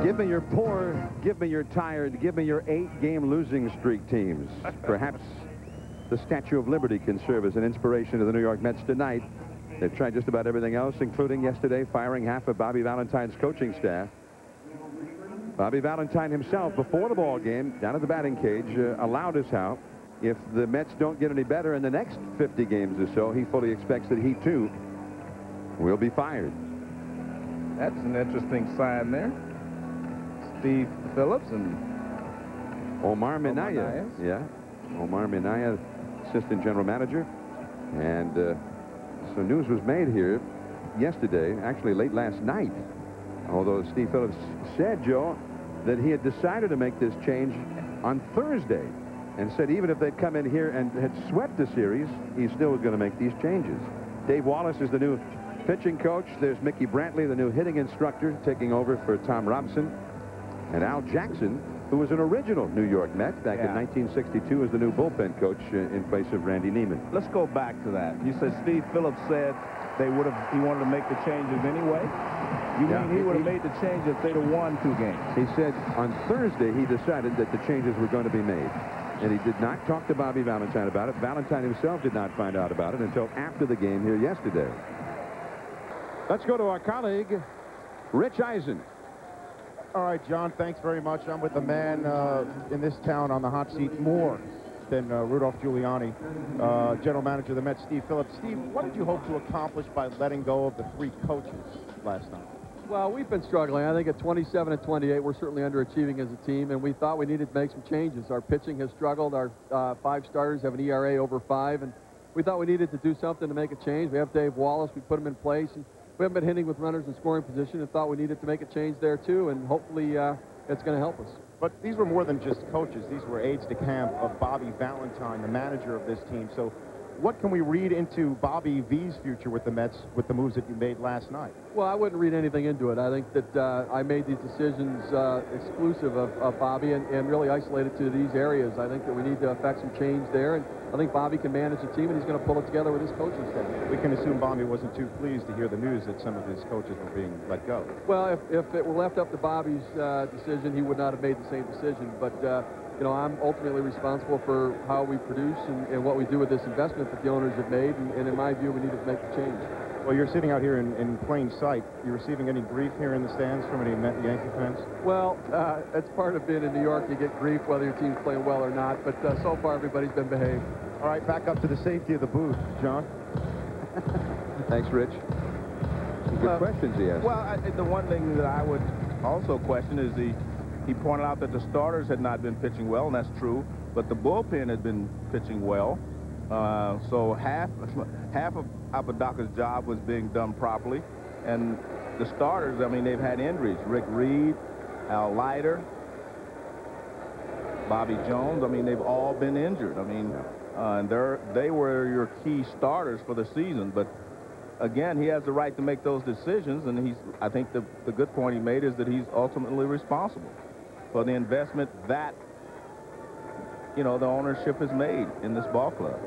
Give me your poor, give me your tired, give me your 8-game losing streak teams. Perhaps the Statue of Liberty can serve as an inspiration to the New York Mets tonight. They've tried just about everything else, including yesterday firing half of Bobby Valentine's coaching staff. Bobby Valentine himself, before the ball game, down at the batting cage, allowed us how, if the Mets don't get any better in the next 50 games or so, he fully expects that he, too, will be fired. That's an interesting sign there. Steve Phillips and Omar Minaya. Yeah, Omar Minaya, assistant general manager. And so news was made here yesterday, actually late last night, although Steve Phillips said, Joe, that he had decided to make this change on Thursday and said even if they'd come in here and had swept the series, he still was going to make these changes. Dave Wallace is the new pitching coach. There's Mickey Brantley, the new hitting instructor, taking over for Tom Robson. And Al Jackson, who was an original New York Met back in 1962 as the new bullpen coach in place of Randy Neiman. Let's go back to that. You said Steve Phillips said he wanted to make the changes anyway? You mean he would have made the change if they'd have won 2 games? He said on Thursday he decided that the changes were going to be made. And he did not talk to Bobby Valentine about it. Valentine himself did not find out about it until after the game here yesterday. Let's go to our colleague, Rich Eisen. All right, John, thanks very much. I'm with the man in this town on the hot seat more than Rudolph Giuliani, general manager of the Mets, Steve Phillips. Steve, what did you hope to accomplish by letting go of the 3 coaches last night? Well, we've been struggling. I think at 27 and 28, we're certainly underachieving as a team, and we thought we needed to make some changes. Our pitching has struggled. Our 5 starters have an ERA over 5, and we thought we needed to do something to make a change. We have Dave Wallace. We put him in place, and we haven't been hitting with runners in scoring position and thought we needed to make a change there, too, and hopefully it's going to help us. But these were more than just coaches. These were aides-de-camp of Bobby Valentine, the manager of this team. So what can we read into Bobby V's future with the Mets with the moves that you made last night? Well, I wouldn't read anything into it. I think that I made these decisions exclusive of Bobby and really isolated to these areas. I think that we need to affect some change there, and I think Bobby can manage the team, and he's going to pull it together with his coaching staff. We can assume Bobby wasn't too pleased to hear the news that some of his coaches were being let go. Well, if it were left up to Bobby's decision, he would not have made the same decision. But, you know, I'm ultimately responsible for how we produce and what we do with this investment that the owners have made, and in my view, we needed to make the change. Well, you're sitting out here in plain sight. You receiving any grief here in the stands from any Yankee fans? Well, it's part of being in New York. You get grief whether your team's playing well or not, but so far everybody's been behaved. All right, back up to the safety of the booth, John. Thanks, Rich. Some good questions he asked. Well, the one thing that I would also question is he pointed out that the starters had not been pitching well, and that's true, but the bullpen had been pitching well. So half of Apodaca's job was being done properly, and the starters, I mean, they've had injuries. Rick Reed, Al Leiter, Bobby Jones, I mean, they've all been injured. I mean, and they were your key starters for the season, but again, he has the right to make those decisions, and I think the good point he made is that he's ultimately responsible for the investment that, you know, the ownership has made in this ball club.